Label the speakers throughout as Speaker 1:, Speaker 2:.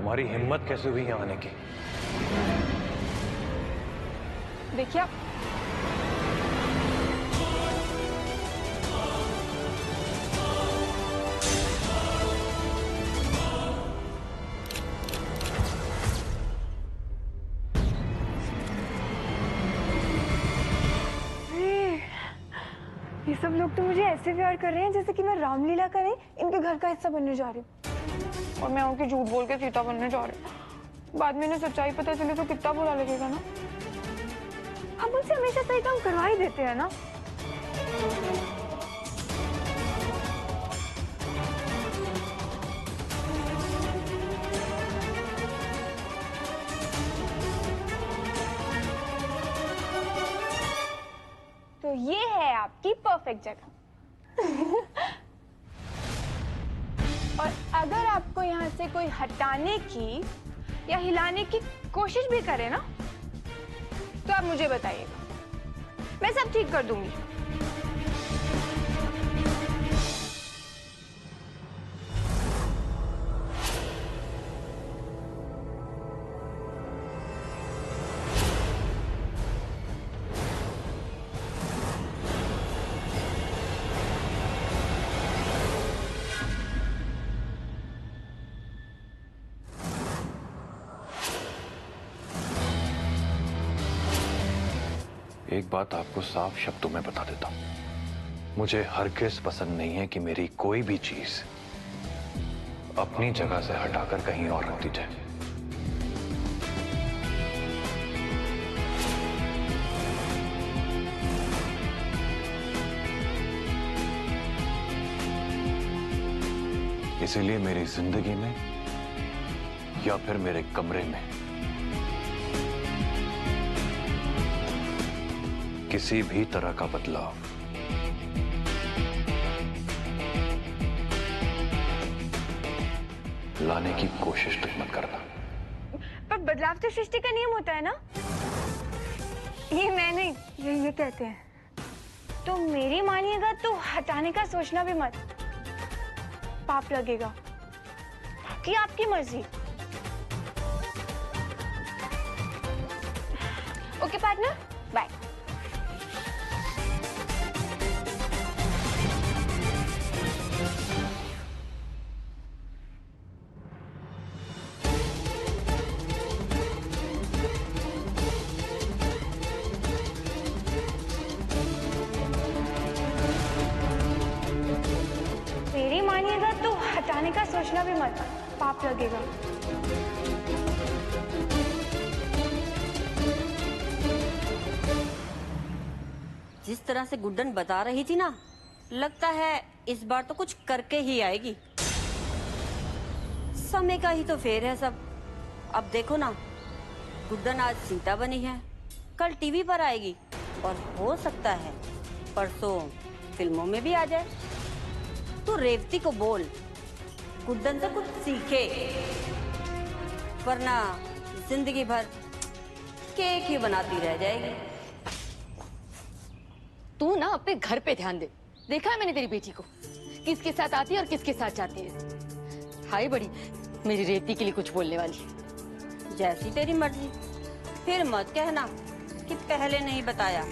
Speaker 1: तुम्हारी हिम्मत कैसे हुई यहाँ आने की?
Speaker 2: देखिए ये सब लोग तो मुझे ऐसे प्यार कर रहे हैं जैसे कि मैं रामलीला का नहीं इनके घर का हिस्सा बनने जा रही हूँ, और मैं उनकी झूठ बोल के सीता बनने जा रही हूँ। बाद में इन्हें सच्चाई पता चले तो कितना बुरा लगेगा ना। हम उनसे हमेशा सही काम करवा ही देते हैं ना। तो ये है आपकी परफेक्ट जगह। और अगर आपको यहाँ से कोई हटाने की या हिलाने की कोशिश भी करे ना तो आप मुझे बताइएगा, मैं सब ठीक कर दूंगी।
Speaker 1: एक बात आपको साफ शब्दों में बता देता हूं, मुझे हरगिज़ पसंद नहीं है कि मेरी कोई भी चीज अपनी जगह से हटाकर कहीं और रख दी जाए। इसीलिए मेरी जिंदगी में या फिर मेरे कमरे में किसी भी तरह का बदलाव लाने की कोशिश तो मत करना।
Speaker 2: पर बदलाव तो सृष्टि का नियम होता है ना। ये मैं नहीं, ये कहते हैं। तो मेरी मानिएगा तो हटाने का सोचना भी मत, पाप लगेगा। कि आपकी मर्जी। Okay partner, bye. मेरी मानिएगा तो हटाने का सोचना भी मत, पाप लगेगा।
Speaker 3: जिस तरह से गुड्डन बता रही थी ना, लगता है इस बार तो कुछ करके ही आएगी। समय का ही तो फेर है सब। अब देखो ना, गुड्डन आज सीता बनी है, कल टीवी पर आएगी और हो सकता है परसों फिल्मों में भी आ जाए। तो रेवती को बोल गुड्डन से कुछ सीखे, वरना जिंदगी भर केक ही बनाती रह जाएगी।
Speaker 4: तू ना अपने घर पे ध्यान दे। देखा है मैंने तेरी बेटी को, किसके साथ आती है और किसके साथ जाती है। हाय बड़ी मेरी रेवती के लिए कुछ बोलने वाली।
Speaker 3: जैसी तेरी मर्जी, फिर मत कहना कि पहले नहीं बताया।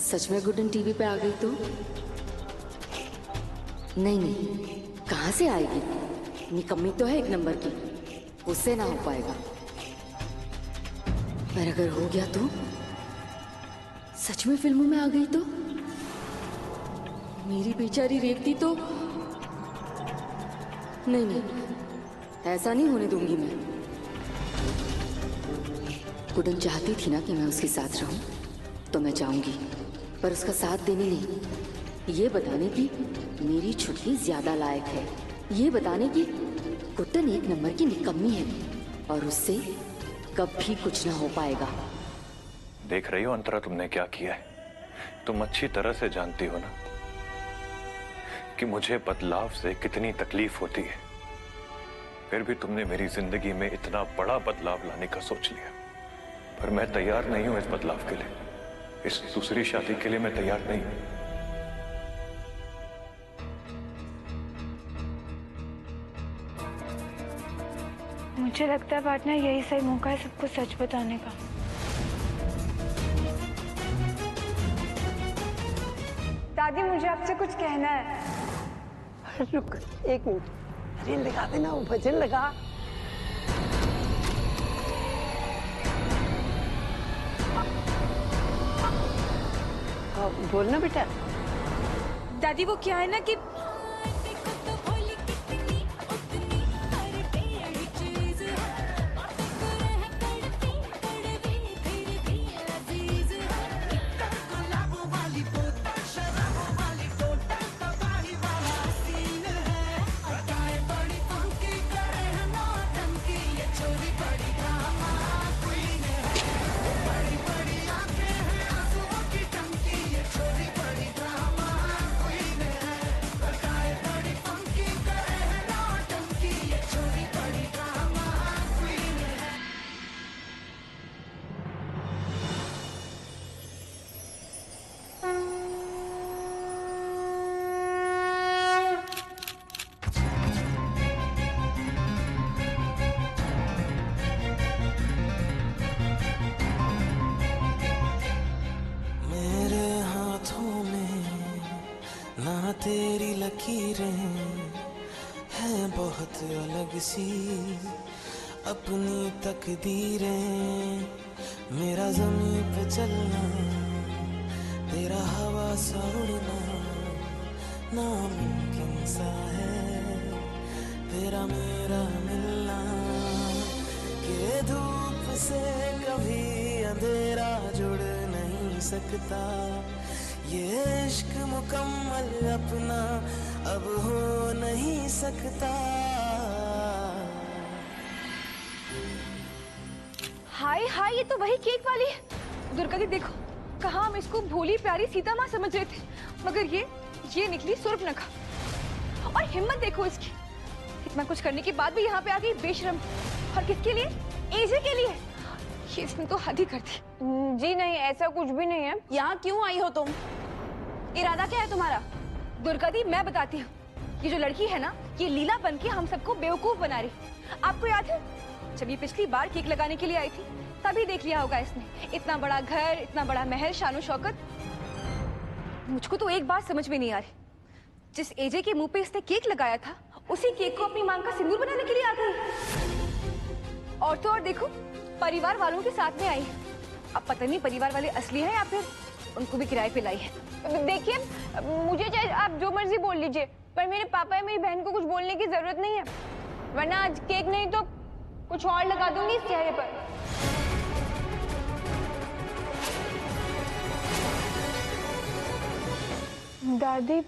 Speaker 5: सच में गुड्डन टीवी पे आ गई तो? नहीं नहीं, कहाँ से आएगी? निकम्मी तो है एक नंबर की, उससे ना हो पाएगा। पर अगर हो गया तो? सच में फिल्मों में आ गई तो? मेरी बेचारी रेवती तो। नहीं नहीं, ऐसा नहीं होने दूंगी मैं। गुड्डन चाहती थी ना कि मैं उसके साथ रहूं, तो मैं जाऊंगी, पर उसका साथ देने नहीं, ये बताने की मेरी छुट्टी ज्यादा लायक है, ये बताने की गुड्डन एक नंबर की निकम्मी है और उससे कभी कुछ ना हो पाएगा।
Speaker 1: देख रही हो अंतरा तुमने क्या किया है? तुम अच्छी तरह से जानती हो ना कि मुझे बदलाव से कितनी तकलीफ होती है, फिर भी तुमने मेरी जिंदगी में इतना बड़ा बदलाव लाने का सोच लिया। पर मैं तैयार नहीं हूं इस बदलाव के लिए। इस दूसरी शादी के लिए मैं तैयार नहीं हूं।
Speaker 2: मुझे लगता है पार्टनर यही सही मौका है सबको सच बताने का। दादी मुझे आपसे कुछ कहना है।
Speaker 6: रुक एक मिनट, अरे लगा देना, वो भजन लगा। बोलना बेटा।
Speaker 2: दादी वो क्या है ना कि
Speaker 7: तेरी लकीरें हैं बहुत अलग सी, अपनी तकदीरें। मेरा ज़मीं पे चलना, तेरा हवा सा उड़ना नामुमकिन सा है। तेरा मेरा मिलना, के धूप से कभी अंधेरा जुड़ नहीं सकता। ये इश्क मुकम्मल अपना अब हो नहीं सकता।
Speaker 2: हाय हाय, ये तो वही केक वाली है। दुर्गा दी देखो, कहाँ हम इसको भोली प्यारी सीता माँ समझ रहे थे, मगर ये निकली सूर्पनखा। और हिम्मत देखो इसकी, इतना कुछ करने के बाद भी यहाँ पे आ गई बेशरम। और किसके लिए? एजे के लिए। ये इसने तो हद ही कर दी। जी नहीं, ऐसा कुछ भी नहीं है।
Speaker 3: यहाँ क्यों आई हो तुम? इरादा क्या है तुम्हारा?
Speaker 2: दुर्गा दी मैं बताती हूँ, ये जो लड़की है ना, ये लीला बन के हम सबको बेवकूफ बना रही। आपको याद है जब ये पिछली बार केक लगाने के लिए आई थी, तभी देख लिया होगा इसने। इतना बड़ा घर, इतना बड़ा महल, शानो शौकत। मुझको तो एक बात समझ में नहीं आ रही, जिस एजे के मुंह पे इसने केक लगाया था, उसी केक को अपनी मांग का सिंदूर बनाने के लिए आ गई। और तो और देखो, परिवार वालों के साथ में आई। अब पता नहीं परिवार वाले असली हैं या फिर उनको भी किराए पे लाई है। देखिए, मुझे चाहे आप जो मर्जी बोल लीजिए, पर मेरे पापा या मेरी बहन को कुछ बोलने की जरूरत नहीं है, वरना आज केक नहीं तो कुछ और लगा दूंगी इस चेहरे पर। दादी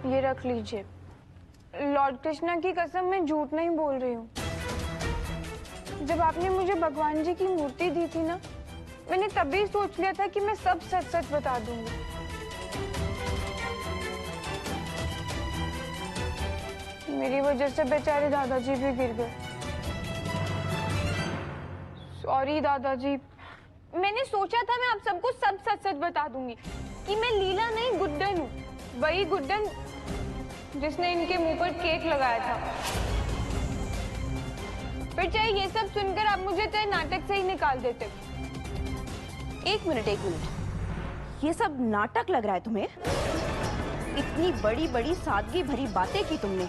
Speaker 2: ये रख लीजिए। लॉर्ड कृष्णा की कसम, मैं झूठ नहीं बोल रही हूँ। जब आपने मुझे भगवान जी की मूर्ति दी थी ना, मैंने तभी सोच लिया था कि मैं सब सच सच बता दूंगी। मेरी वजह से बेचारे दादाजी भी गिर गए। सॉरी दादाजी, मैंने सोचा था मैं आप सबको सब सच सच बता दूंगी कि मैं लीला नहीं गुड्डन हूँ, वही गुड्डन जिसने इनके मुंह पर केक लगाया था। फिर चाहे ये सब सुनकर आप मुझे चाहे नाटक से ही निकाल देते।
Speaker 3: एक मिनट, ये सब नाटक लग रहा है तुम्हें? इतनी बड़ी बड़ी सादगी भरी बातें की तुमने,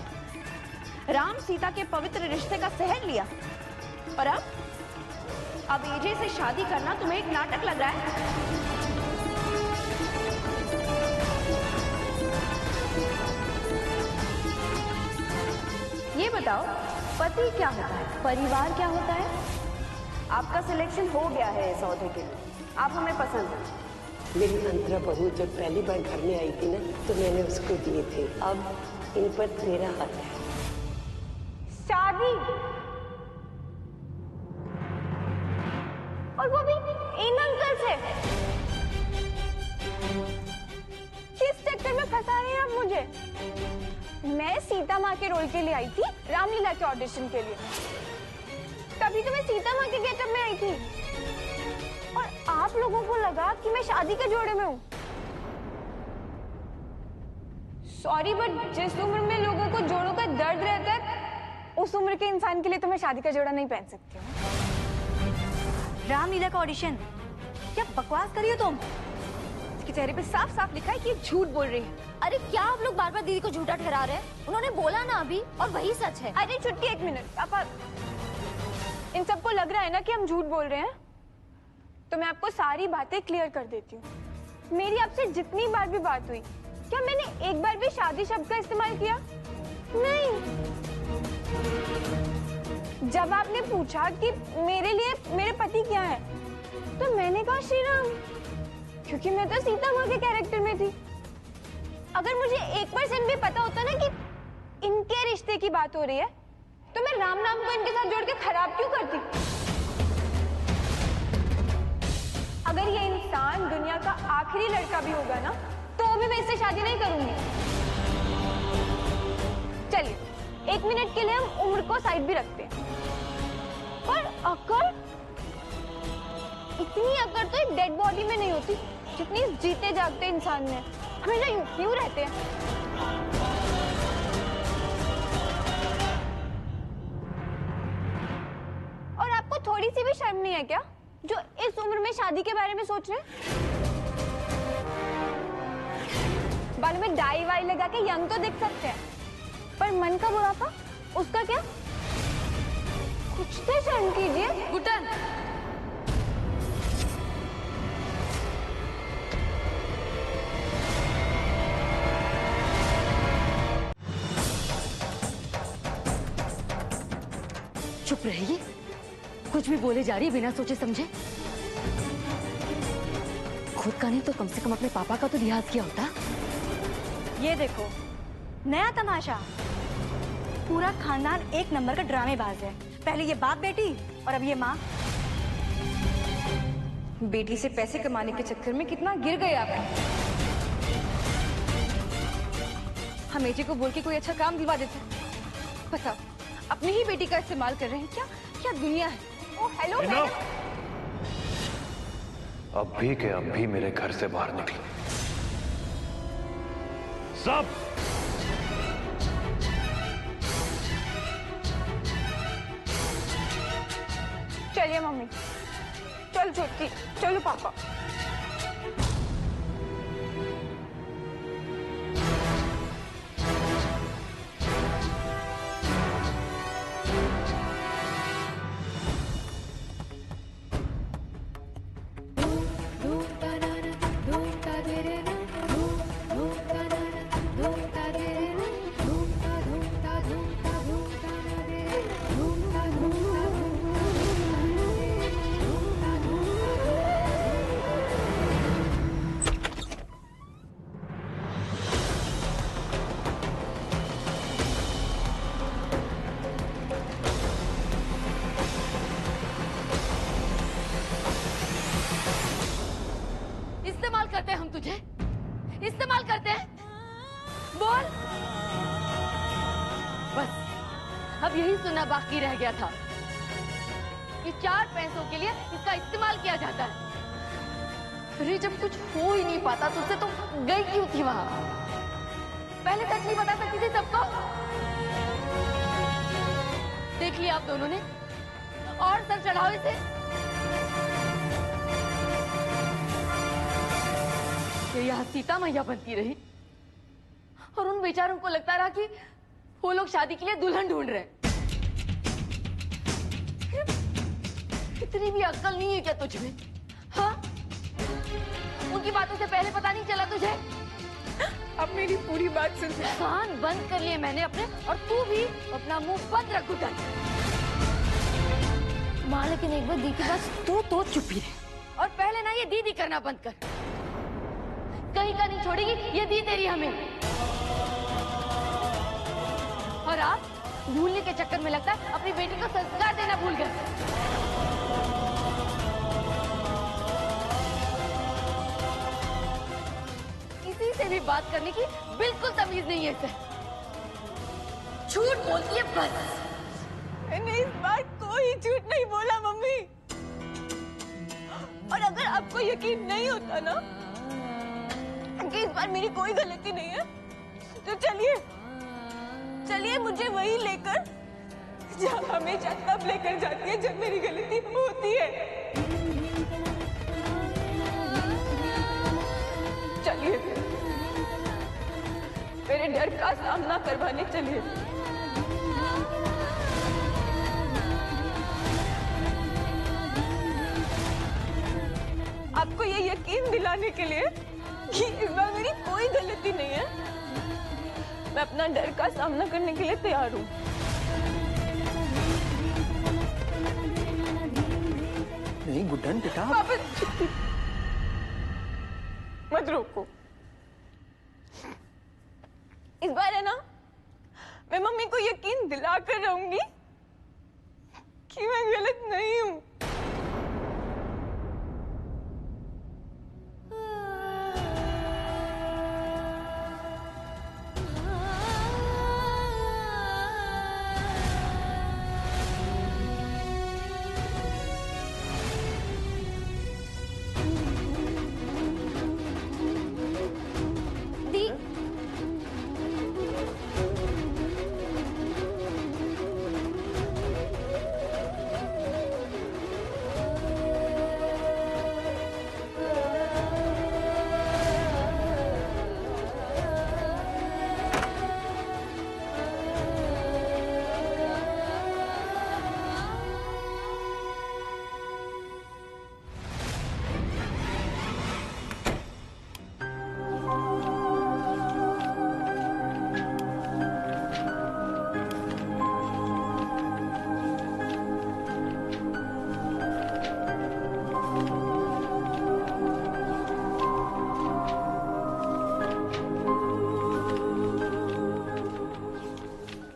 Speaker 3: राम सीता के पवित्र रिश्ते का सहन लिया, और अब एजे से शादी करना तुम्हें एक नाटक लग रहा है? ये बताओ, पति क्या होता है, परिवार क्या होता है? आपका सिलेक्शन हो गया है इस औहदे के लिए, आप हमें पसंद हैं।
Speaker 6: मेरी अंतरा बहू जब पहली बार घर में आई थी ना, तो मैंने उसको दिए थे। अब इन पर मेरा हक है।
Speaker 2: शादी, और वो भी इन अंकल से। सीता माँ के रोल के लिए आई थी, रामलीला के ऑडिशन के लिए। तभी तो मैं सीता माँ के गेटअप में आई थी। और आप लोगों को लगा कि मैं शादी के जोड़े में हूँ। सॉरी, बट जिस उम्र में लोगों को जोड़ों का दर्द रहता है, उस उम्र के इंसान के लिए तो मैं शादी का जोड़ा नहीं पहन सकती हूँ।
Speaker 8: रामलीला का ऑडिशन? क्या बकवास कर रही हो तुम? इसके चेहरे पे साफ साफ लिखा है कि झूठ बोल रही है।
Speaker 9: अरे क्या आप लोग बार बार दीदी को झूठा ठहरा रहे हैं? उन्होंने बोला ना अभी, और वही सच है।
Speaker 2: अरे छुट्टी, एक मिनट। पापा, इन सबको लग रहा है ना कि हम झूठ बोल रहे हैं, तो मैं आपको सारी बातें क्लियर कर देती हूँ। मेरी आपसे जितनी बार भी बात हुई, क्या मैंने एक बार भी शादी शब्द का इस्तेमाल किया? नहीं। जब आपने पूछा कि मेरे लिए मेरे पति क्या है, तो मैंने कहा श्री राम, क्योंकि मैं तो सीता माँ के कैरेक्टर में थी। अगर मुझे 1% भी पता होता ना कि इनके रिश्ते की बात हो रही है, तो मैं राम नाम को इनके साथ जोड़ के खराब क्यों करती? अगर ये इंसान दुनिया का आखिरी लड़का भी होगा ना, तो भी मैं इससे शादी नहीं करूंगी। चलिए, 1 मिनट के लिए हम उम्र को साइड भी रखते हैं। पर अकड़, इतनी अकड़ तो एक डेड बॉडी में नहीं होती जितनी जीते जागते इंसान में। हमेशा यूं रहते हैं। और आपको थोड़ी सी भी शर्म नहीं है क्या, जो इस उम्र में शादी के बारे में सोच रहे हैं? बाल में डाई वाई लगा के यंग तो दिख सकते हैं, पर मन का बुढ़ापा, उसका क्या? कुछ तो शर्म कीजिए।
Speaker 4: गुड्डन, चुप रहिए। कुछ भी बोले जा रही है बिना सोचे समझे। खुद का नहीं तो कम से कम अपने पापा का तो लिहाज किया होता।
Speaker 8: ये देखो, नया तमाशा। पूरा खानदान एक नंबर का ड्रामेबाज है। पहले ये बाप बेटी और अब ये माँ।
Speaker 2: बेटी से पैसे कमाने के चक्कर में कितना गिर गए आप। हम एजे को बोल के कोई अच्छा काम दिलवा देते। बताओ, अपनी ही बेटी का इस्तेमाल कर रहे हैं क्या? क्या दुनिया है? ओ हेलो मैडम।
Speaker 1: अब भी के अब भी मेरे घर से बाहर निकलो सब।
Speaker 2: चलिए मम्मी, चल छोटी, चलो पापा।
Speaker 4: इस्तेमाल करते हैं हम तुझे, इस्तेमाल करते हैं। बोल। बस अब यही सुनना बाकी रह गया था कि 4 पैसों के लिए इसका इस्तेमाल किया जाता है। अरे जब कुछ हो ही नहीं पाता तुझसे तो गई क्यों थी वहां? पहले सच नहीं बता सकती थी सबको? देख लिया आप दोनों ने, और सर चढ़ाओ इसे। यहाँ सीता मैया बनती रही और उन बेचारों को लगता रहा कि वो लोग शादी के लिए दुल्हन ढूंढ रहे हैं। इतनी भी अक्ल नहीं है क्या तुझ में? हाँ, उनकी बातों से पहले पता नहीं चला तुझे?
Speaker 2: अब मेरी पूरी बात सुन।
Speaker 4: कान बंद कर लिए मैंने अपने, और तू भी अपना मुंह बंद रख गुड्डन।
Speaker 9: माँ लेकिन एक बार दी की बात।
Speaker 4: तू तो चुप ही रहे, और पहले ना ये दीदी करना बंद कर। कहीं का नहीं छोड़ेगी ये दी तेरी हमें। और आप भूलने के चक्कर में लगता है अपनी बेटी को संस्कार देना भूल गए। किसी से भी बात करने की बिल्कुल तमीज नहीं है इसे। झूठ बोलती है बस।
Speaker 2: मैंने इस बार कोई झूठ नहीं बोला मम्मी। और अगर आपको यकीन नहीं होता ना कि इस बार मेरी कोई गलती नहीं है, तो चलिए चलिए मुझे वही लेकर जहाँ हमेशा तब लेकर जाती है जब मेरी गलती होती है। चलिए मेरे डर का सामना करवाने चलिए। आपको ये यकीन दिलाने के लिए कि इस बार मेरी कोई गलती नहीं है, मैं अपना डर का सामना करने के लिए तैयार हूँ।
Speaker 10: नहीं गुड्डन बेटा,
Speaker 2: वापस मत रोको। इस बार है ना, मैं मम्मी को यकीन दिलाकर रहूंगी कि मैं गलत नहीं हूँ।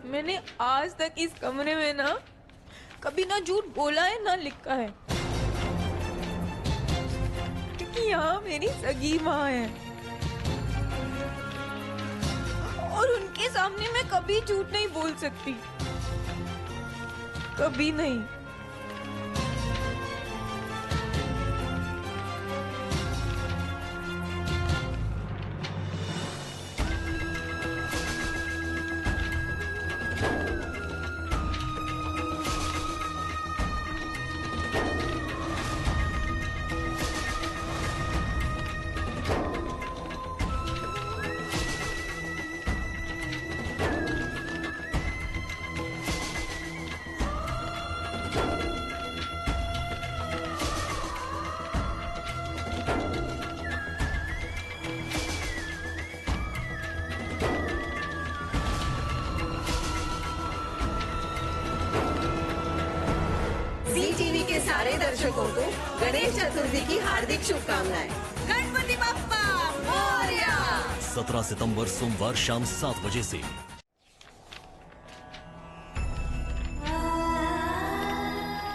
Speaker 2: मैंने आज तक इस कमरे में ना कभी ना झूठ बोला है ना लिखा है, क्योंकि यहाँ मेरी सगी माँ है और उनके सामने मैं कभी झूठ नहीं बोल सकती, कभी नहीं।
Speaker 6: टीवी के सारे दर्शकों को गणेश चतुर्थी की हार्दिक शुभकामनाएं। गणपति बप्पा मोरया।
Speaker 11: 17 सितंबर सोमवार शाम 7 बजे से।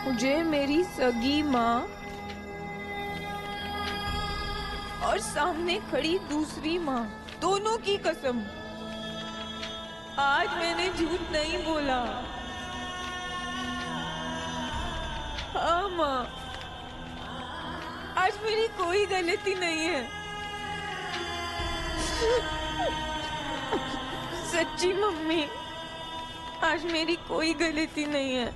Speaker 2: मुझे मेरी सगी माँ और सामने खड़ी दूसरी माँ दोनों की कसम, आज मैंने झूठ नहीं बोला। हाँ माँ, आज मेरी कोई गलती नहीं है। सच्ची मम्मी, आज मेरी कोई गलती नहीं है।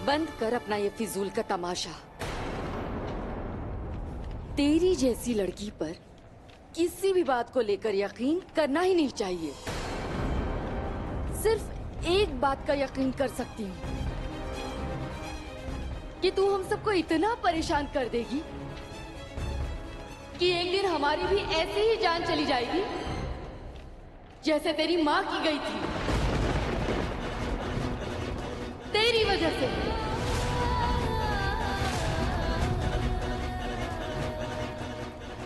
Speaker 5: बंद कर अपना ये फिजूल का तमाशा। तेरी जैसी लड़की पर किसी भी बात को लेकर यकीन करना ही नहीं चाहिए। सिर्फ एक बात का यकीन कर सकती हूँ,
Speaker 4: कि तू हम सबको इतना परेशान कर देगी कि एक दिन हमारी भी ऐसे ही जान चली जाएगी जैसे तेरी माँ की गई थी, तेरी वजह से।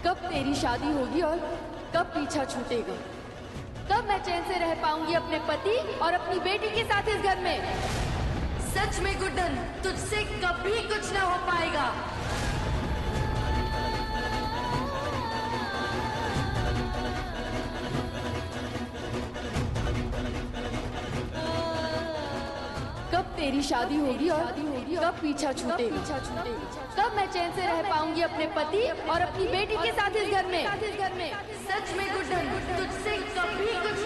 Speaker 4: कब तेरी शादी होगी और कब पीछा छूटेगा? कब मैं चैन से रह पाऊंगी अपने पति और अपनी बेटी के साथ इस घर में? सच में गुड्डन, तुझसे कभी कुछ ना हो पाएगा। कब तेरी शादी होगी और कब पीछा छूटेगा? कब मैं चैन से रह पाऊंगी अपने पति और अपनी बेटी के साथ इस घर में? सच में गुड्डन, तुझसे कभी कुछ